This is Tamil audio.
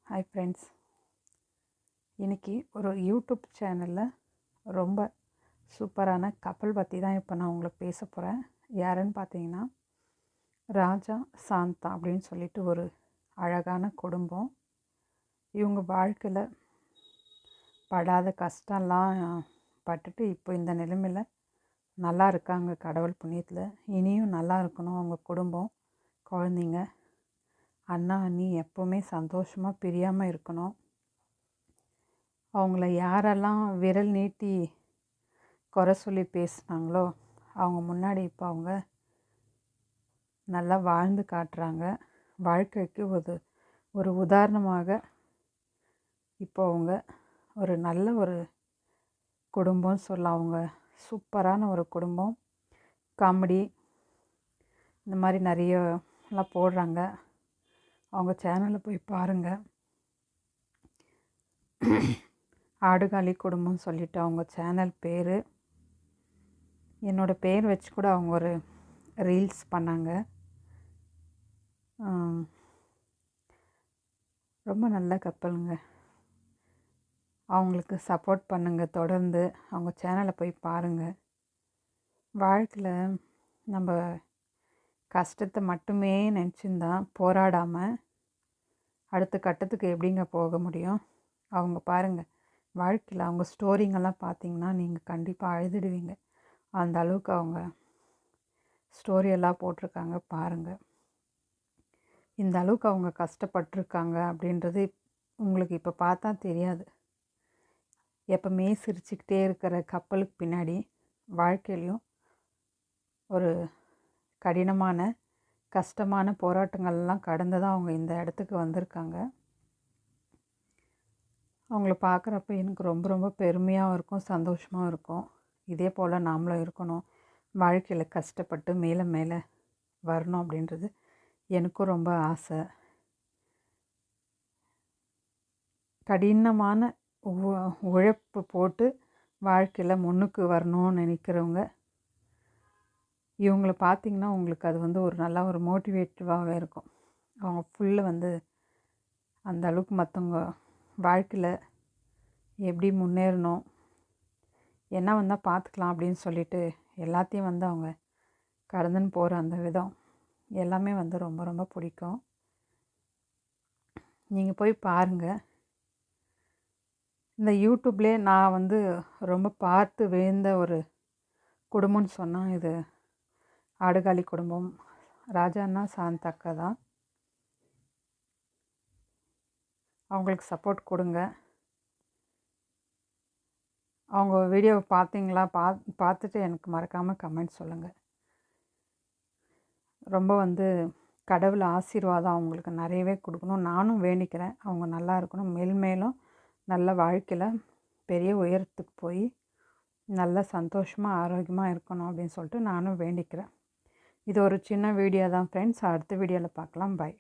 Hi friends. இன்றைக்கி ஒரு யூடியூப் சேனலில் ரொம்ப சூப்பரான கப்பல் பற்றி தான் இப்போ நான் உங்களுக்கு பேச போகிறேன். யாருன்னு பார்த்தீங்கன்னா, ராஜா சாந்தா அப்படின்னு சொல்லிட்டு ஒரு அழகான குடும்பம். இவங்க வாழ்க்கையில் படாத கஷ்டம்லாம் பட்டுட்டு இப்போ இந்த நிலைமையில் நல்லா இருக்காங்க. கடவுள் புண்ணியத்தில் இனியும் நல்லா இருக்கணும். அவங்க குடும்பம், குழந்தைங்க, அண்ணா அண்ணி எப்போவுமே சந்தோஷமாக பிரியாமல் இருக்கணும். அவங்கள யாரெல்லாம் விரல் நீட்டி குறை சொல்லி பேசுனாங்களோ அவங்க முன்னாடி இப்போ அவங்க நல்லா வாழ்ந்து காட்டுறாங்க. வாழ்க்கைக்கு ஒரு உதாரணமாக இப்போ அவங்க ஒரு நல்ல ஒரு குடும்பம் சொல்லலாம். அவங்க சூப்பரான ஒரு குடும்பம். காமெடி இந்த மாதிரி நிறையலாம் போடுறாங்க. அவங்க சேனலில் போய் பாருங்கள். ஆடுகாலி குடும்பம் சொல்லிவிட்டு அவங்க சேனல் பேர். என்னோடய பேர் வச்சு கூட அவங்க ஒரு ரீல்ஸ் பண்ணாங்க. ரொம்ப நல்ல கப்பலுங்க. அவங்களுக்கு சப்போர்ட் பண்ணுங்கள். தொடர்ந்து அவங்க சேனலை போய் பாருங்கள். வாழ்க்கையில் நம்ம கஷ்டத்தை மட்டுமே நினச்சிருந்தா போராடாமல் அடுத்த கட்டத்துக்கு எப்படிங்க போக முடியும்? அவங்க பாருங்கள், வாழ்க்கையில் அவங்க ஸ்டோரிங்கெல்லாம் பார்த்திங்கன்னா நீங்கள் கண்டிப்பாக அழுதுடுவீங்க. அந்த அளவுக்கு அவங்க ஸ்டோரியெல்லாம் போட்டிருக்காங்க. பாருங்கள், இந்த அளவுக்கு அவங்க கஷ்டப்பட்டிருக்காங்க அப்படின்றது உங்களுக்கு இப்போ பார்த்தா தெரியாது. எப்பவுமே சிரிச்சுக்கிட்டே இருக்கிற கப்பலுக்கு பின்னாடி வாழ்க்கையிலையும் ஒரு கடினமான கஷ்டமான போராட்டங்கள்லாம் கடந்து தான் அவங்க இந்த இடத்துக்கு வந்திருக்காங்க. அவங்கள பார்க்குறப்ப எனக்கு ரொம்ப ரொம்ப பெருமையாகவும் இருக்கும், சந்தோஷமாகவும் இருக்கும். இதே போல் நாமளும் இருக்கணும். வாழ்க்கையில் கஷ்டப்பட்டு மேலே மேலே வரணும் அப்படின்றது எனக்கும் ரொம்ப ஆசை. கடினமான உழைப்பு போட்டு வாழ்க்கையில் முன்னுக்கு வரணும்னு நினைக்கிறவங்க இவங்கள பார்த்திங்கன்னா உங்களுக்கு அது ஒரு நல்ல ஒரு மோட்டிவேட்டிவாகவே இருக்கும். அவங்க ஃபுல்லு அந்த அளவுக்கு மற்றவங்க வாழ்க்கையில் எப்படி முன்னேறணும், என்ன வந்தால் பார்த்துக்கலாம் அப்படின்னு சொல்லிட்டு எல்லாத்தையும் அவங்க கடந்துன்னு போகிற அந்த விதம் எல்லாமே ரொம்ப ரொம்ப பிடிக்கும். நீங்கள் போய் பாருங்கள். இந்த யூடியூப்லேயே நான் ரொம்ப பார்த்து விழுந்த ஒரு குடும்பம்னு சொன்னால் இது ஆடுகாலி குடும்பம். ராஜாண்ணா சாந்தக்கா தான். அவங்களுக்கு சப்போர்ட் கொடுங்க. அவங்க வீடியோவை பார்த்தீங்களா? பார்த்துட்டு எனக்கு மறக்காமல் கமெண்ட் சொல்லுங்கள். ரொம்ப கடவுள் ஆசீர்வாதம் அவங்களுக்கு நிறையவே கொடுக்கணும் நானும் வேண்டிக்கிறேன். அவங்க நல்லா இருக்கணும், மேலும் நல்ல வாழ்க்கையில் பெரிய உயரத்துக்கு போய் நல்ல சந்தோஷமாக ஆரோக்கியமாக இருக்கணும் அப்படின்னு சொல்லிட்டு நானும் வேண்டிக்கிறேன். இது ஒரு சின்ன வீடியோ தான் ஃப்ரெண்ட்ஸ். அடுத்த வீடியோவில் பார்க்கலாம். பை.